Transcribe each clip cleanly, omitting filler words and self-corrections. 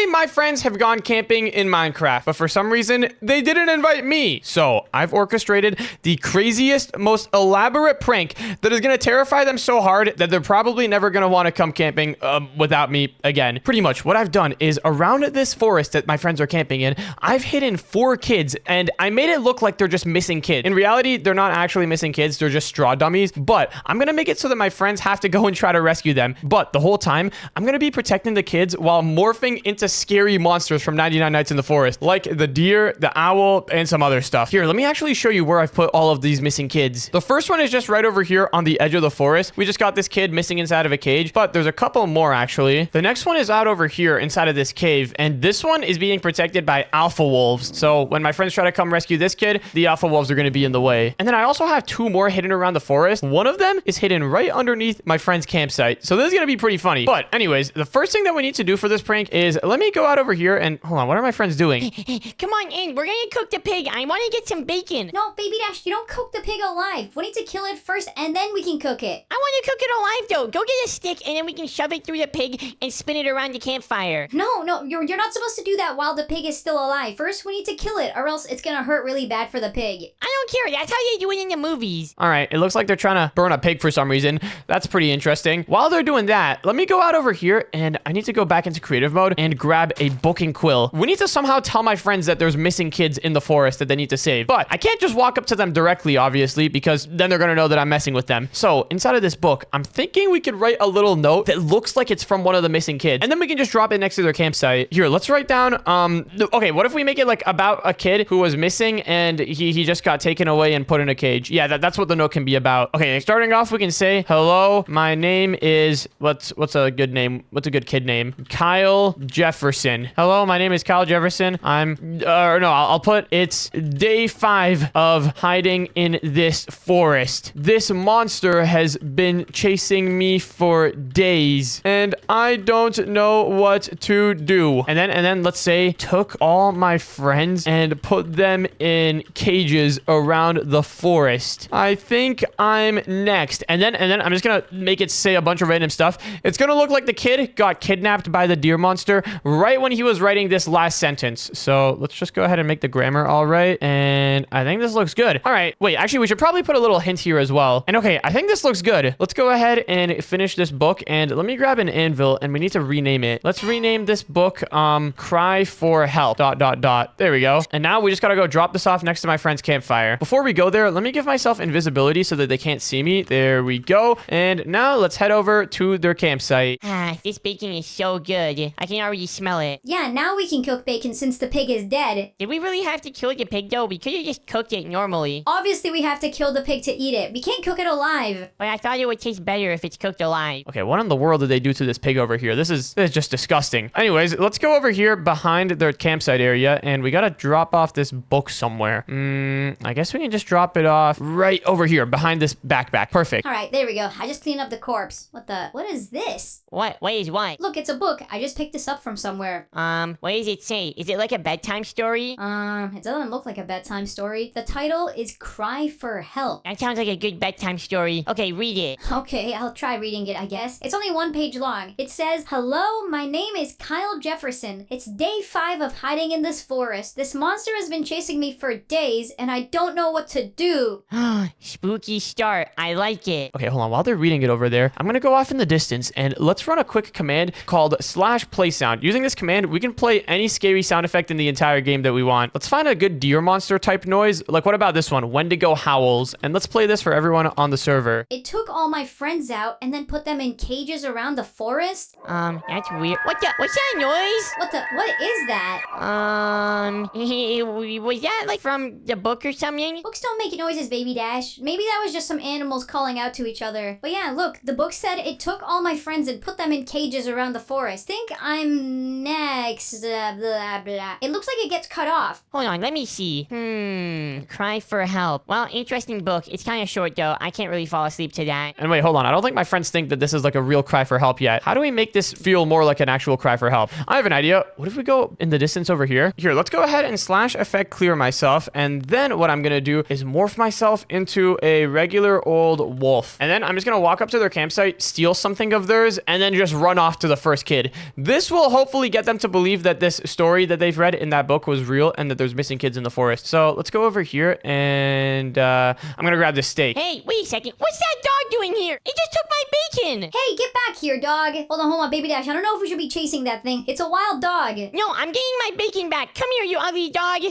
Lately, my friends have gone camping in Minecraft, but for some reason, they didn't invite me. So I've orchestrated the craziest, most elaborate prank that is going to terrify them so hard that they're probably never going to want to come camping without me again. Pretty much what I've done is around this forest that my friends are camping in, I've hidden 4 kids and I made it look like they're just missing kids. In reality, they're not actually missing kids. They're just straw dummies, but I'm going to make it so that my friends have to go and try to rescue them. But the whole time, I'm going to be protecting the kids while morphing into scary monsters from 99 Nights in the Forest, like the deer, the owl, and some other stuff. Here, let me actually show you where I've put all of these missing kids. The first one is just right over here on the edge of the forest. We just got this kid missing inside of a cage, but there's a couple more actually. The next one is out over here inside of this cave, and this one is being protected by alpha wolves. So when my friends try to come rescue this kid, the alpha wolves are going to be in the way. And then I also have 2 more hidden around the forest. One of them is hidden right underneath my friend's campsite. So this is going to be pretty funny. But anyways, the first thing that we need to do for this prank is let me go out over here and hold on. What are my friends doing? Come on in. We're gonna cook the pig. I want to get some bacon. No, Baby Dash, you don't cook the pig alive. We need to kill it first and then we can cook it. I want to cook it alive though. Go get a stick and then we can shove it through the pig and spin it around the campfire. No, you're not supposed to do that while the pig is still alive. First, we need to kill it or else it's gonna hurt really bad for the pig. I don't care. That's how they do it in the movies. All right, it looks like they're trying to burn a pig for some reason. That's pretty interesting. While they're doing that, let me go out over here and I need to go back into creative mode and grab a book and quill. We need to somehow tell my friends that there's missing kids in the forest that they need to save. But I can't just walk up to them directly, obviously, because then they're gonna know that I'm messing with them. So inside of this book, I'm thinking we could write a little note that looks like it's from one of the missing kids. And then we can just drop it next to their campsite. Here, let's write down, okay, what if we make it like about a kid who was missing and he just got taken away and put in a cage? Yeah, that's what the note can be about. Okay, starting off, we can say, hello, my name is, what's a good name? What's a good kid name? Kyle Jefferson. Hello, my name is Kyle Jefferson. I'll put it's day 5 of hiding in this forest. This monster has been chasing me for days and I don't know what to do. And then let's say took all my friends and put them in cages around the forest. I think I'm next. And then I'm just gonna make it say a bunch of random stuff. It's gonna look like the kid got kidnapped by the deer monster right when he was writing this last sentence. So let's just go ahead and make the grammar all right. And I think this looks good. All right, wait, actually, we should probably put a little hint here as well. And okay, I think this looks good. Let's go ahead and finish this book. And let me grab an anvil and we need to rename it. Let's rename this book, Cry for Help, ... There we go. And now we just gotta go drop this off next to my friend's campfire. Before we go there, let me give myself invisibility so that they can't see me. There we go. And now let's head over to their campsite. This bacon is so good. I can already smell it. Yeah, now we can cook bacon since the pig is dead. Did we really have to kill the pig though? We could have just cooked it normally. Obviously, we have to kill the pig to eat it. We can't cook it alive. But I thought it would taste better if it's cooked alive. Okay, what in the world did they do to this pig over here? This is just disgusting. Anyways, let's go over here behind their campsite area and we gotta drop off this book somewhere. I guess we can just drop it off right over here behind this backpack. Perfect. All right, there we go. I just cleaned up the corpse. What is this? What is what? Look, it's a book. I just picked this up from somewhere. What does it say? Is it like a bedtime story? It doesn't look like a bedtime story. The title is Cry for Help. That sounds like a good bedtime story. Okay, read it. Okay, I'll try reading it, I guess. It's only 1 page long. It says, hello, my name is Kyle Jefferson. It's day 5 of hiding in this forest. This monster has been chasing me for days, and I don't know what to do. Spooky start. I like it. Okay, hold on. While they're reading it over there, I'm gonna go off in the distance and let's run a quick command called /playSound. Using this command, we can play any scary sound effect in the entire game that we want. Let's find a good deer monster type noise. Like, what about this one? Wendigo howls. And let's play this for everyone on the server. It took all my friends out and then put them in cages around the forest? That's weird. What's that noise? What is that? Was that like from the book or something? Books don't make noises, Baby Dash. Maybe that was just some animals calling out to each other. But yeah, look, the book said it took all my friends and put them in cages around the forest. Think I'm next, blah, blah. It looks like it gets cut off. Hold on, let me see. Cry for help. Well, interesting book. It's kind of short though. I can't really fall asleep to that. And wait, hold on. I don't think my friends think that this is like a real cry for help yet. How do we make this feel more like an actual cry for help? I have an idea. What if we go in the distance over here? Here, let's go ahead and /effect clear myself. And then what I'm gonna do is morph myself into a regular old wolf. And then I'm just gonna walk up to their campsite, steal something of theirs, and then just run off to the first kid. This will hopefully get them to believe that this story that they've read in that book was real and that there's missing kids in the forest. So let's go over here and I'm gonna grab this steak. Hey, wait a second. What's that dog doing here? It just took my bacon. Hey, get back here, dog. Hold on, Baby Dash. I don't know if we should be chasing that thing. It's a wild dog. No, I'm getting my bacon back. Come here, you ugly dog.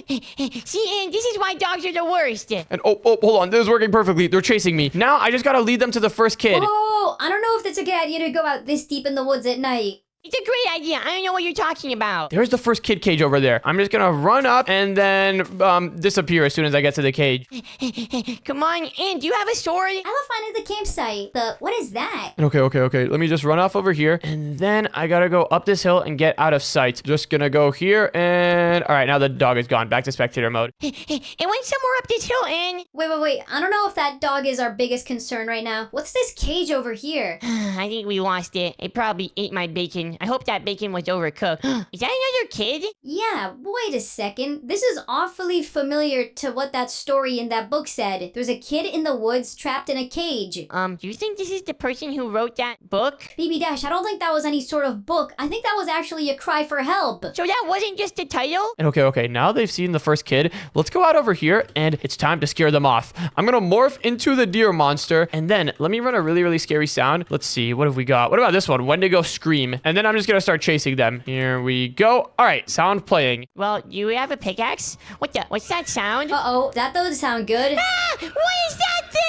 See, and this is why dogs are the worst. And oh, hold on. This is working perfectly. They're chasing me. Now I just gotta lead them to the first kid. Oh, I don't know if that's a good idea to go out this deep in the woods at night. It's a great idea. I don't know what you're talking about. There's the first kid cage over there. I'm just gonna run up and then disappear as soon as I get to the cage. Come on, Ann, do you have a sword? I left mine at the campsite. What is that? Okay. Let me just run off over here. And then I gotta go up this hill and get out of sight. Just gonna go here and... All right, now the dog is gone. Back to spectator mode. It went somewhere up this hill, Ann. Wait. I don't know if that dog is our biggest concern right now. What's this cage over here? I think we lost it. It probably ate my bacon. I hope that bacon was overcooked. Is that another kid? Yeah, wait a second. This is awfully familiar to what that story in that book said. There's a kid in the woods trapped in a cage. Do you think this is the person who wrote that book? Baby Dash, I don't think that was any sort of book. I think that was actually a cry for help. So that wasn't just the title? And okay. Now they've seen the first kid. Let's go out over here and it's time to scare them off. I'm gonna morph into the deer monster and then let me run a really, really scary sound. Let's see. What have we got? What about this one? Wendigo scream. And then I'm just gonna start chasing them. Here we go. All right, sound playing. Well, do you have a pickaxe? What's that sound? Uh-oh, that doesn't sound good. Ah! What is that thing?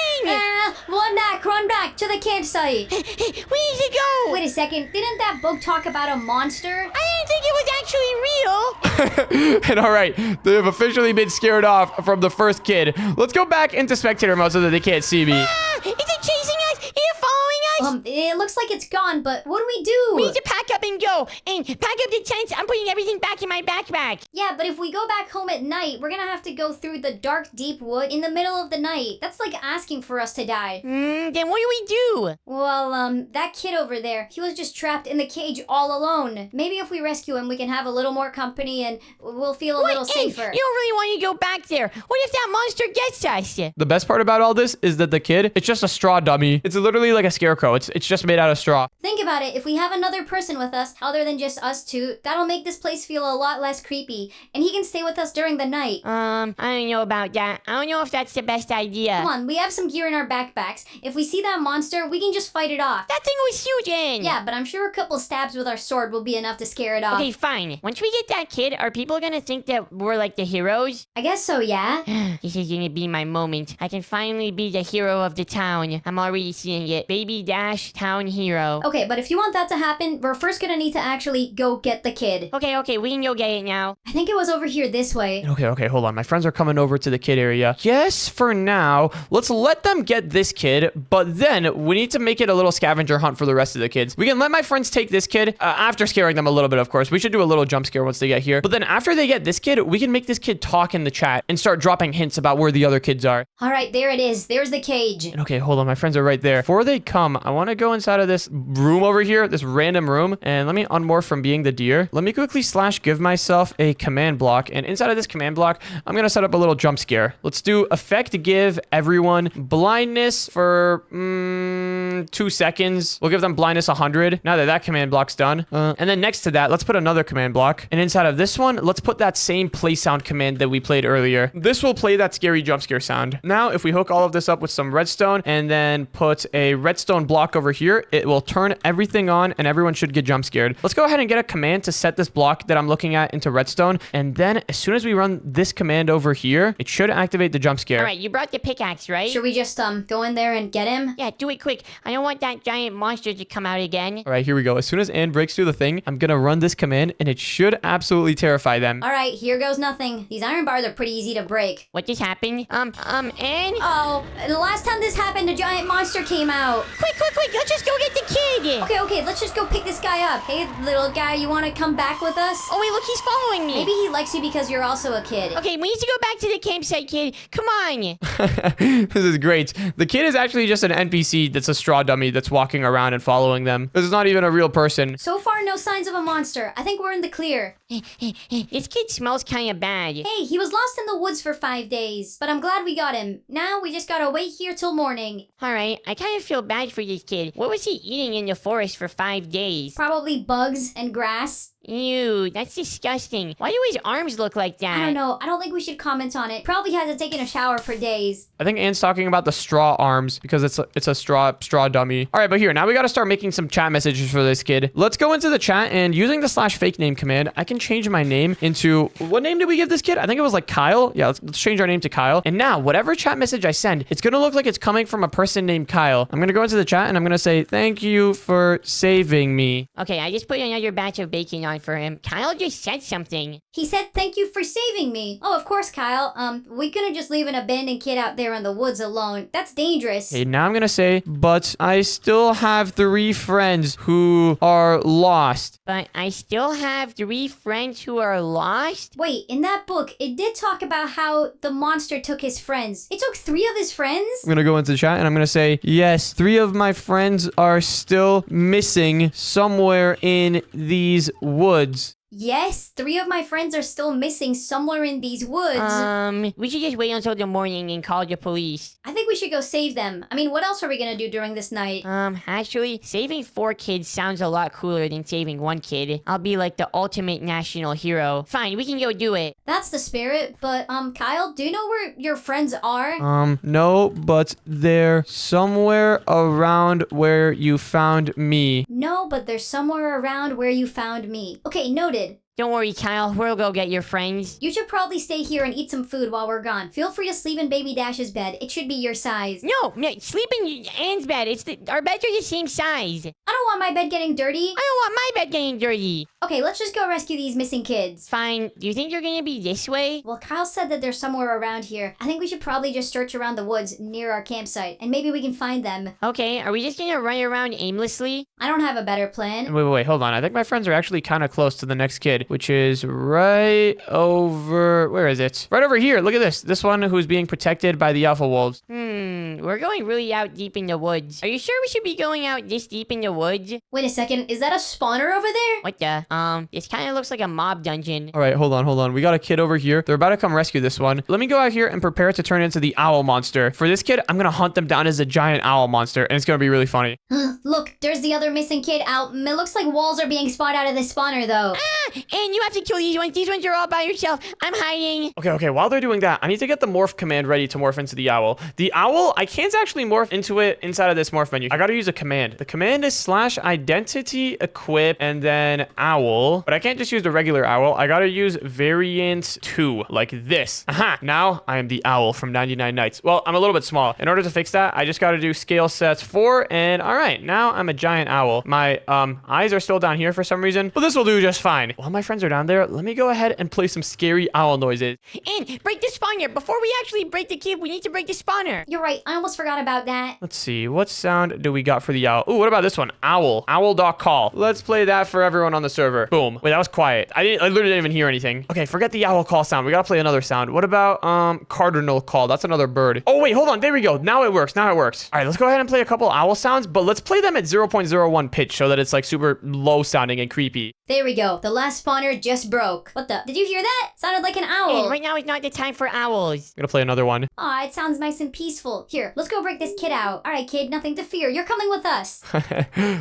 Run back to the campsite. Where did it go? Wait a second, didn't that book talk about a monster? I didn't think it was actually real. And all right, they have officially been scared off from the first kid. Let's go back into spectator mode so that they can't see me. Ah! Is it chasing us? Is it following us? It looks like it's gone, but what do we do? We need to pack up and go. And pack up the tents. I'm putting everything back in my backpack. Yeah, but if we go back home at night, we're gonna have to go through the dark, deep wood in the middle of the night. That's like asking for us to die. Then what do we do? Well, that kid over there, he was just trapped in the cage all alone. Maybe if we rescue him, we can have a little more company and we'll feel a little safer. You don't really want to go back there. What if that monster gets us? The best part about all this is that the kid, it's just a straw dummy. It's literally like a scarecrow. It's just made out of straw. Think about it. If we have another person with us, other than just us two, that'll make this place feel a lot less creepy. And he can stay with us during the night. I don't know about that. I don't know if that's the best idea. Come on, we have some gear in our backpacks. If we see that monster, we can just fight it off. That thing was huge, Ann. Yeah, but I'm sure a couple stabs with our sword will be enough to scare it off. Okay, fine. Once we get that kid, are people gonna think that we're like the heroes? I guess so, yeah. This is gonna be my moment. I can finally be the hero of the town. I'm already seeing it. Baby Dash, town hero. Okay, but if you want that to happen, we're first gonna need to actually go get the kid. Okay, we can go get it now. I think it was over here this way. Okay, hold on. My friends are coming over to the kid area. Yes, for now. Let's let them get this kid, but then we need to make it a little scavenger hunt for the rest of the kids. We can let my friends take this kid after scaring them a little bit, of course. We should do a little jump scare once they get here. But then after they get this kid, we can make this kid talk in the chat and start dropping hints about where the other kids are. All right, there it is. There's the cage. And okay, hold on. My friends are right there. Before they come, I want to go inside of this room over here, this random room, and let me unmorph from being the deer. Let me quickly give myself a command block, and inside of this command block, I'm going to set up a little jump scare. Let's do effect give everyone blindness for 2 seconds. We'll give them blindness 100 now that command block's done. And then next to that, let's put another command block. And inside of this one, let's put that same play sound command that we played earlier. This will play that scary jump scare sound. Now, if we hook all of this up with some redstone and then put a redstone block over here, it will turn everything on and everyone should get jump scared. Let's go ahead and get a command to set this block that I'm looking at into redstone. And then as soon as we run this command over here, it should activate the jump scare. All right, you brought the pickaxe, right? Should we just go in there and get him? Yeah, do it quick. I don't want that giant monster to come out again. All right, here we go. As soon as Ann breaks through the thing, I'm gonna run this command and it should absolutely terrify them. All right, here goes nothing. These iron bars are pretty easy to break. What just happened? Ann? Oh, the last time this happened, a giant monster came out. Quick, quick. Let's just go get the kid. Okay, let's just go pick this guy up. Hey, little guy, you want to come back with us? Oh, wait, look, he's following me. Maybe he likes you because you're also a kid. Okay, we need to go back to the campsite, kid. Come on. This is great. The kid is actually just an NPC that's a straw dummy that's walking around and following them. This is not even a real person. So far, no signs of a monster. I think we're in the clear. This kid smells kind of bad. Hey, he was lost in the woods for 5 days, but I'm glad we got him. Now we just gotta wait here till morning. All right, I kind of feel bad for this kid. What was he eating in the forest for 5 days? Probably bugs and grass. Ew, that's disgusting. Why do his arms look like that? I don't know. I don't think we should comment on it. Probably hasn't taken a shower for days. I think Anne's talking about the straw arms because it's a straw dummy. All right, but here, now we got to start making some chat messages for this kid. Let's go into the chat, and using the /fake name command, I can change my name into, what name did we give this kid? I think it was like Kyle. Yeah, let's change our name to Kyle. And now whatever chat message I send, it's going to look like it's coming from a person named Kyle. I'm going to go into the chat and I'm going to say, thank you for saving me. Okay, I just put another batch of bacon on for him. Kyle just said something. He said, thank you for saving me. Oh, of course, Kyle. We couldn't just leave an abandoned kid out there in the woods alone. That's dangerous. Okay, now I'm going to say, but I still have 3 friends who are lost. But I still have 3 friends who are lost? Wait, in that book, it did talk about how the monster took his friends. It took 3 of his friends? I'm going to go into the chat and I'm going to say, yes, 3 of my friends are still missing somewhere in these woods. Yes, 3 of my friends are still missing somewhere in these woods. We should just wait until the morning and call the police. I think we should go save them. I mean, what else are we gonna do during this night? Actually, saving 4 kids sounds a lot cooler than saving 1 kid. I'll be like the ultimate national hero. Fine, we can go do it. That's the spirit, but, Kyle, do you know where your friends are? No, but they're somewhere around where you found me. No, but they're somewhere around where you found me. Okay, noted. Don't worry, Kyle. We'll go get your friends. You should probably stay here and eat some food while we're gone. Feel free to sleep in Baby Dash's bed. It should be your size. No, sleep in Anne's bed. Our beds are the same size. I don't want my bed getting dirty. I don't want my bed getting dirty. Okay, let's just go rescue these missing kids. Fine. Do you think they're gonna be this way? Well, Kyle said that they're somewhere around here. I think we should probably just search around the woods near our campsite, and maybe we can find them. Okay, are we just gonna run around aimlessly? I don't have a better plan. Wait, hold on. I think my friends are actually kind of close to the next kid, which is right over... Where is it? Right over here. Look at this. This one who's being protected by the alpha wolves. We're going really out deep in the woods. Are you sure we should be going out this deep in the woods? Wait a second, is that a spawner over there? What the? This kind of looks like a mob dungeon. All right, hold on. We got a kid over here. They're about to come rescue this one. Let me go out here and prepare to turn into the owl monster. For this kid, I'm going to hunt them down as a giant owl monster, and it's going to be really funny. Look, there's the other missing kid out. It looks like walls are being spawned out of this spawner, though. And you have to kill these ones. These ones are all by yourself. I'm hiding. Okay. While they're doing that, I need to get the morph command ready to morph into the owl. The owl, I can't actually morph into it inside of this morph menu. I got to use a command. The command is /identity equip and then owl. But I can't just use the regular owl. I got to use variant 2 like this. Aha. Now I am the owl from 99 Nights. Well, I'm a little bit small. In order to fix that, I just got to do scale sets 4. And all right, now I'm a giant owl. My eyes are still down here for some reason, but this will do just fine. While my friends are down there, let me go ahead and play some scary owl noises. And break the spawner. Before we actually break the kid, we need to break the spawner. You're right. I almost forgot about that. Let's see. What sound do we got for the owl? Ooh, what about this one? Owl. Owl.call. Let's play that for everyone on the server. Boom. Wait, that was quiet. I literally didn't even hear anything. Okay, forget the owl call sound. We gotta play another sound. What about cardinal call? That's another bird. Oh, wait, hold on. There we go. Now it works. All right, let's go ahead and play a couple owl sounds, but let's play them at 0.01 pitch so that it's like super low sounding and creepy. There we go. The last spawner just broke. What the? Did you hear that? Sounded like an owl. And right now is not the time for owls. I'm gonna play another one. Aw, it sounds nice and peaceful. Here, let's go break this kid out. All right, kid, nothing to fear. You're coming with us.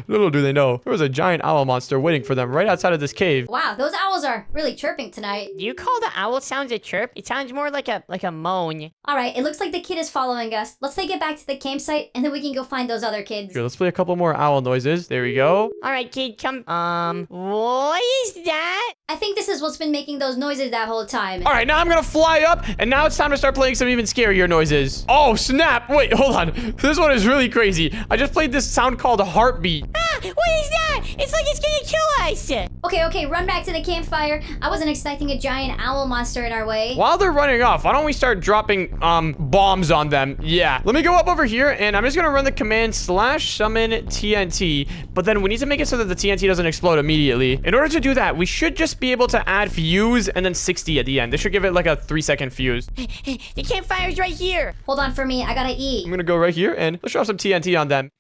Little do they know, there was a giant owl monster waiting for them right outside of this cave. Wow, those owls are really chirping tonight. Do you call the owl sounds a chirp? It sounds more like a moan. All right, it looks like the kid is following us. Let's take it back to the campsite, and then we can go find those other kids. Here, let's play a couple more owl noises. There we go. All right, kid, come. What is that? I think this is what's been making those noises that whole time. All right, now I'm gonna fly up, and now it's time to start playing some even scarier noises. Oh, snap. Wait, hold on. This one is really crazy. I just played this sound called a heartbeat. What is that? It's like it's gonna kill us. Okay, run back to the campfire. I wasn't expecting a giant owl monster in our way. While they're running off, why don't we start dropping bombs on them? Yeah. Let me go up over here, and I'm just gonna run the command /summon TNT. But then we need to make it so that the TNT doesn't explode immediately. In order to do that, we should just be able to add fuse and then 60 at the end. This should give it like a 3-second fuse. The campfire's right here. Hold on for me. I gotta eat. I'm gonna go right here, and let's drop some TNT on them.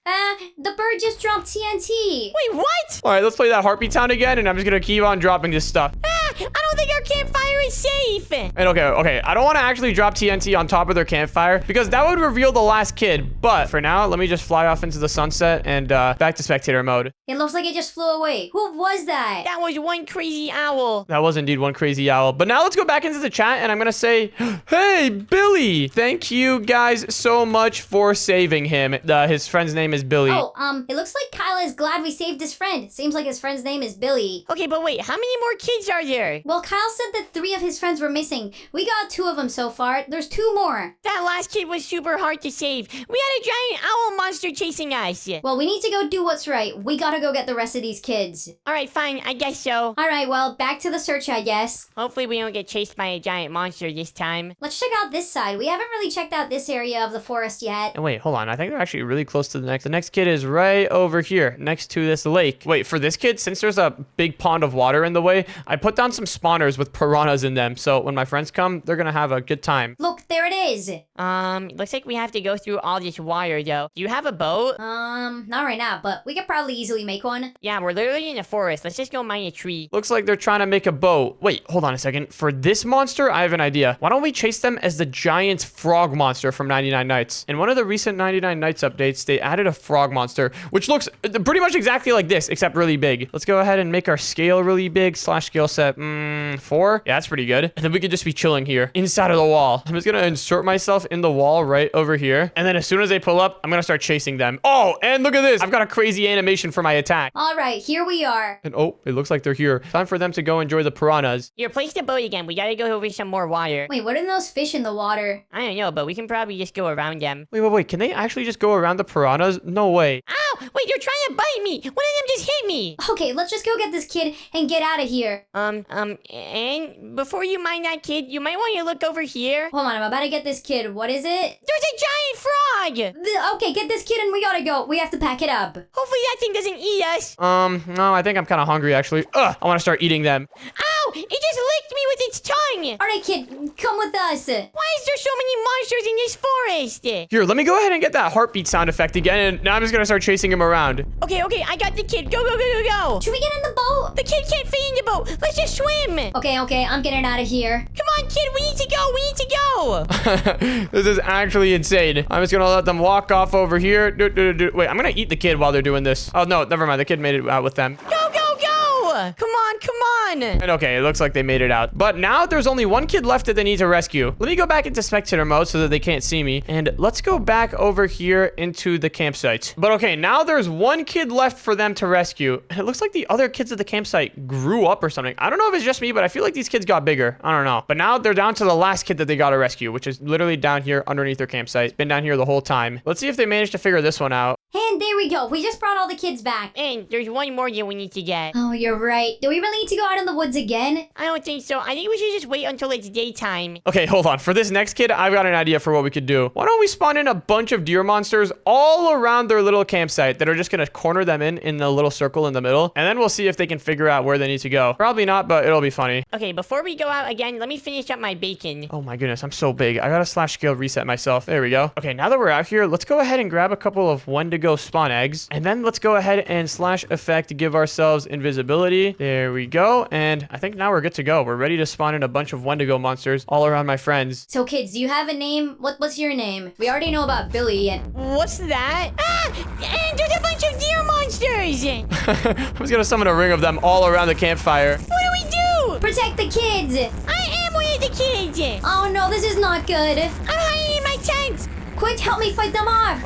The bird just dropped TNT. Wait, what? All right, let's play that heartbeat sound again, and I'm just gonna keep on dropping this stuff. I don't think our campfire is safe. And okay, I don't want to actually drop TNT on top of their campfire because that would reveal the last kid. But for now, let me just fly off into the sunset and back to spectator mode. It looks like it just flew away. Who was that? That was one crazy owl. That was indeed one crazy owl. But now let's go back into the chat and I'm going to say, hey, Billy, thank you guys so much for saving him. His friend's name is Billy. Oh, it looks like Kyle is glad we saved his friend. Seems like his friend's name is Billy. Okay, but wait, how many more kids are there? Well, Kyle said that 3 of his friends were missing. We got 2 of them so far. There's 2 more. That last kid was super hard to save. We had a giant owl monster chasing us. Well, we need to go do what's right. We gotta go get the rest of these kids. Alright, fine, I guess so. Alright, well, back to the search, I guess. Hopefully we don't get chased by a giant monster this time. Let's check out this side. We haven't really checked out this area of the forest yet. And wait, hold on. I think they're actually really close to the next. The next kid is right over here next to this lake. Wait, for this kid, since there's a big pond of water in the way, I put down some spawners with piranhas in them. So when my friends come, they're going to have a good time. Look, there it is. Looks like we have to go through all this wire though. Do you have a boat? Not right now, but we could probably easily make one. Yeah, we're literally in the forest. Let's just go mine a tree. Looks like they're trying to make a boat. Wait, hold on a second. For this monster, I have an idea. Why don't we chase them as the giant frog monster from 99 Nights? In one of the recent 99 Nights updates, they added a frog monster, which looks pretty much exactly like this, except really big. Let's go ahead and make our scale really big. /scale set 4. Yeah, that's pretty good. And then we could just be chilling here inside of the wall. I'm just gonna insert myself in the wall right over here. And then as soon as they pull up, I'm gonna start chasing them. Oh, and look at this. I've got a crazy animation for my attack. All right, here we are. And oh, it looks like they're here. Time for them to go enjoy the piranhas. Here, place the boat again. We gotta go over some more wire. Wait, what are those fish in the water? I don't know, but we can probably just go around them. Wait. Can they actually just go around the piranhas? No way. Ow! Wait, you're trying to bite me! One of them just hit me! Okay, let's just go get this kid and get out of here. And before you mind that kid, you might want to look over here. Hold on, I'm about to get this kid. What is it? There's a giant frog! Okay, get this kid and we gotta go. We have to pack it up. Hopefully that thing doesn't eat us. No, I think I'm kind of hungry actually. I want to start eating them. Ow! It just licked me with its tongue! All right, kid, come with us. Why is there so many monsters in this forest? Here, let me go ahead and get that heartbeat sound effect again, and now I'm just gonna start chasing him around. Okay, I got the kid. Go! Should we get in the boat? The kid can't fit in the boat. Let's just swim. Okay, I'm getting out of here. Come on, kid. We need to go. This is actually insane. I'm just gonna let them walk off over here. Wait, I'm gonna eat the kid while they're doing this. Oh, no, never mind. The kid made it out with them. Go! Come on. And okay, it looks like they made it out. But now there's only one kid left that they need to rescue. Let me go back into spectator mode so that they can't see me. And let's go back over here into the campsite. But okay, now there's one kid left for them to rescue. And it looks like the other kids at the campsite grew up or something. I don't know if it's just me, but I feel like these kids got bigger. I don't know. But now they're down to the last kid that they got to rescue, which is literally down here underneath their campsite. It's been down here the whole time. Let's see if they managed to figure this one out. And there we go. We just brought all the kids back. And there's one more that we need to get. Oh, you're right. Do we really need to go out in the woods again? I don't think so. I think we should just wait until it's daytime. Okay, hold on. For this next kid, I've got an idea for what we could do. Why don't we spawn in a bunch of deer monsters all around their little campsite that are just going to corner them in the little circle in the middle. And then we'll see if they can figure out where they need to go. Probably not, but it'll be funny. Okay, before we go out again, let me finish up my bacon. Oh my goodness, I'm so big. I got to /scale reset myself. There we go. Okay, now that we're out here, let's go ahead and grab a couple of Wendigo spawn eggs. And then let's go ahead and /effect to give ourselves invisibility. There we go. And I think now we're good to go. We're ready to spawn in a bunch of Wendigo monsters all around my friends. So kids, do you have a name? What's your name? We already know about Billy and... What's that? And there's a bunch of deer monsters! I was gonna summon a ring of them all around the campfire. What do we do? Protect the kids! I am one of the kids! Oh no, this is not good. I'm hiding in my tent! Quick, help me fight them off!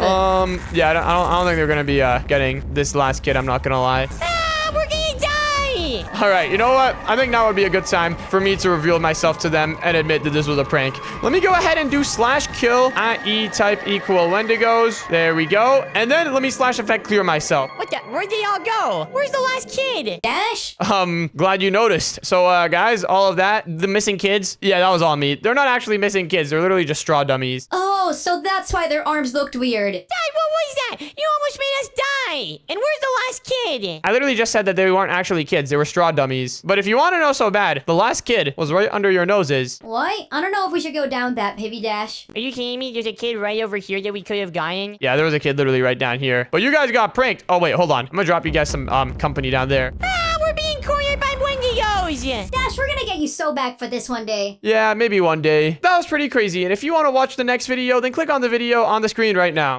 Yeah, I don't think they're gonna be getting this last kid, I'm not gonna lie. We're gonna die! All right, you know what? I think now would be a good time for me to reveal myself to them and admit that this was a prank. Let me go ahead and do /kill at E-type equal Wendigos. There we go. And then let me /effect clear myself. What the? Where'd they all go? Where's the last kid? Dash? Glad you noticed. So, guys, all of that, the missing kids, yeah, that was on me. They're not actually missing kids. They're literally just straw dummies. Oh, so that's why their arms looked weird. Dad, what was that? You almost made us die. And where's the last kid? I literally just said that they weren't actually kids. They were straw dummies. But if you want to know so bad, the last kid was right under your noses. What? I don't know if we should go down that, Baby Dash. Are you kidding me? There's a kid right over here that we could have gotten. Yeah, there was a kid literally right down here. But you guys got pranked. Oh, wait, hold on. I'm gonna drop you guys some company down there. Ah, we're being cornered by Wendigos. Dash, we're gonna get you so back for this one day. Yeah, maybe one day. That was pretty crazy. And if you want to watch the next video, then click on the video on the screen right now.